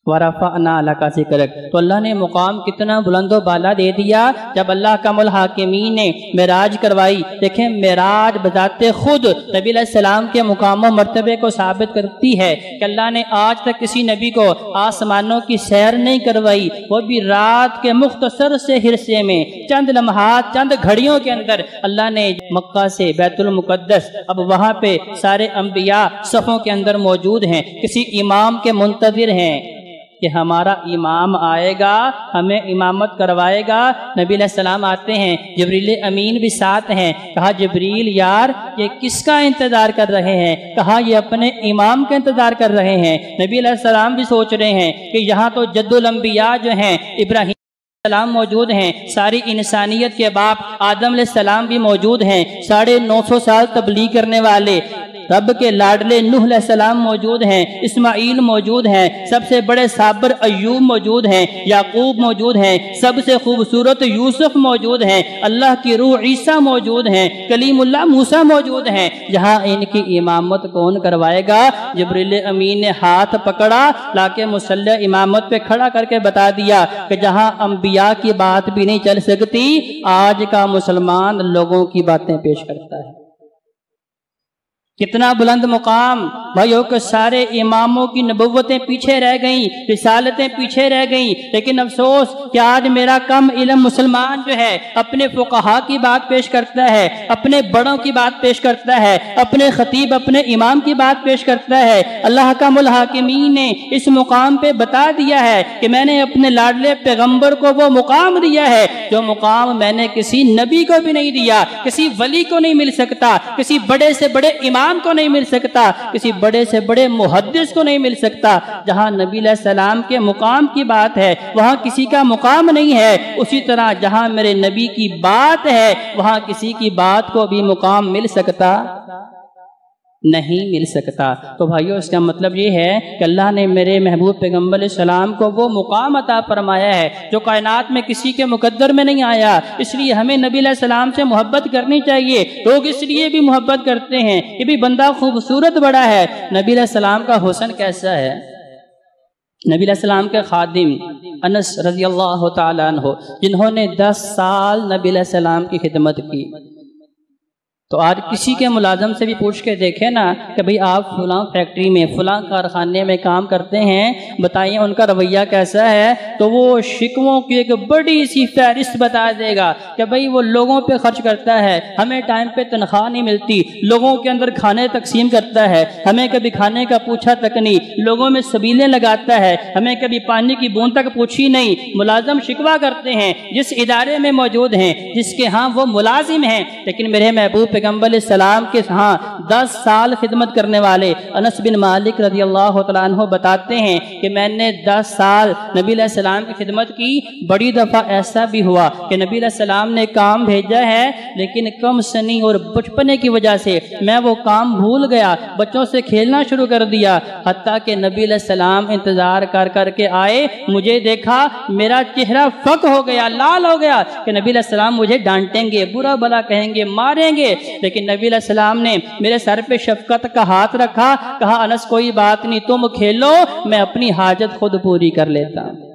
ورفعنا لک ذکرک، تو اللہ نے مقام کتنا بلند و بالا دے دیا جب اللہ کا الحاکمین نے معراج کروائی۔ دیکھیں معراج بذات خود نبی علیہ السلام کے مقام و مرتبے کو ثابت کرتی ہے کہ اللہ نے آج تک کسی نبی کو آسمانوں کی سیر نہیں کروائی، وہ بھی رات کے مختصر سے حصے میں چند لمحات چند گھڑیوں کے اندر اللہ نے مکہ سے بیت المقدس، اب وہاں پہ سارے انبیاء صفوں کے اندر موجود ہیں، کسی امام کے منتظر ہیں کہ ہمارا امام آئے گا، ہمیں امامت کروائے گا۔ نبی علیہ السلام آتے ہیں، جبریل امین بھی ساتھ ہیں۔ کہا جبریل یار یہ کس کا انتظار کر رہے ہیں؟ کہا یہ اپنے امام کا انتظار کر رہے ہیں۔ نبی علیہ السلام بھی سوچ رہے ہیں کہ یہاں تو جد الانبیاء جو ہیں ابراہیم السلام موجود ہیں، ساری انسانیت کے باپ آدم علیہ السلام بھی موجود ہیں، 950 سال تبلیغ کرنے والے رب کے لاڈلے نوح علیہ السلام موجود ہیں، اسماعیل موجود ہیں، سب سے بڑے صابر ایوب موجود ہیں، یعقوب موجود ہیں، سب سے خوبصورت یوسف موجود ہیں، اللہ کی روح عیسیٰ موجود ہیں، کلیم اللہ موسیٰ موجود ہیں۔ جہاں ان کی امامت کون کروائے گا؟ جبریل امین نے ہاتھ پکڑا، لا کے مصلی امامت پہ کھڑا کر کے بتا دیا کہ جہاں انبیاء کی بات بھی نہیں چل سکتی، آج کا مسلمان لوگوں کی باتیں پیش کرتا ہے۔ کتنا بلند مقام بھائیو کہ سارے اماموں کی نبوتیں پیچھے رہ گئیں، رسالتیں پیچھے رہ گئیں، لیکن افسوس کہ آج میرا کم علم مسلمان جو ہے اپنے فقہا کی بات پیش کرتا ہے، اپنے بڑوں کی بات پیش کرتا ہے، اپنے خطیب اپنے امام کی بات پیش کرتا ہے۔ اللہ کا الحاکمین نے اس مقام پہ بتا دیا ہے کہ میں نے اپنے لاڈلے پیغمبر کو وہ مقام دیا ہے جو مقام میں نے کسی نبی کو بھی نہیں دیا، کسی ولی کو نہیں مل سکتا، کسی بڑے سے بڑے امام کو نہیں مل سکتا، کسی بڑے سے بڑے محدث کو نہیں مل سکتا۔ جہاں نبی علیہ السلام کے مقام کی بات ہے وہاں کسی کا مقام نہیں ہے، اسی طرح جہاں میرے نبی کی بات ہے وہاں کسی کی بات کو بھی مقام مل سکتا نہیں مل سکتا۔ تو بھائیو اس کا مطلب یہ ہے کہ اللہ نے میرے محبوب پیغمبر علیہ السلام کو وہ مقام عطا فرمایا ہے جو کائنات میں کسی کے مقدر میں نہیں آیا، اس لیے ہمیں نبی علیہ السلام سے محبت کرنی چاہیے۔ لوگ اس لیے بھی محبت کرتے ہیں کہ بھی بندہ خوبصورت بڑا ہے، نبی علیہ السلام کا حسن کیسا ہے؟ نبی علیہ السلام کے خادم انس رضی اللہ تعالیٰ عنہ جنہوں نے 10 سال نبی علیہ السلام کی خدمت کی، تو آج کسی کے ملازم سے بھی پوچھ کے دیکھیں نا کہ بھئی آپ فلاں فیکٹری میں فلاں کارخانے میں کام کرتے ہیں، بتائیے ان کا رویہ کیسا ہے؟ تو وہ شکووں کی ایک بڑی سی فہرست بتا دے گا کہ بھئی وہ لوگوں پہ خرچ کرتا ہے، ہمیں ٹائم پہ تنخواہ نہیں ملتی، لوگوں کے اندر کھانے تقسیم کرتا ہے، ہمیں کبھی کھانے کا پوچھا تک نہیں، لوگوں میں سبیلیں لگاتا ہے، ہمیں کبھی پانی کی بوند تک پوچھی نہیں۔ ملازم شکوہ کرتے ہیں جس ادارے میں موجود ہیں، جس کے ہاں وہ ملازم ہیں، لیکن میرے محبوب پیغمبر علیہ السلام کے ہاں 10 سال خدمت کرنے والے انس بن مالک رضی اللہ تعالیٰ عنہ بتاتے ہیں کہ میں نے 10 سال نبی علیہ السلام کی خدمت کی، بڑی دفعہ ایسا بھی ہوا کہ نبی علیہ السلام نے کام بھیجا ہے لیکن کم سنی اور بچپنے کی وجہ سے میں وہ کام بھول گیا، بچوں سے کھیلنا شروع کر دیا، حتیٰ کہ نبی علیہ السلام انتظار کر کر کے آئے، مجھے دیکھا، میرا چہرہ فک ہو گیا، لال ہو گیا کہ نبی علیہ السلام مجھے ڈانٹیں گے، برا بھلا کہیں گے، ماریں گے، لیکن نبی علیہ السلام نے میرے سر پہ شفقت کا ہاتھ رکھا، کہا انس کوئی بات نہیں، تم کھیلو، میں اپنی حاجت خود پوری کر لیتا ہوں۔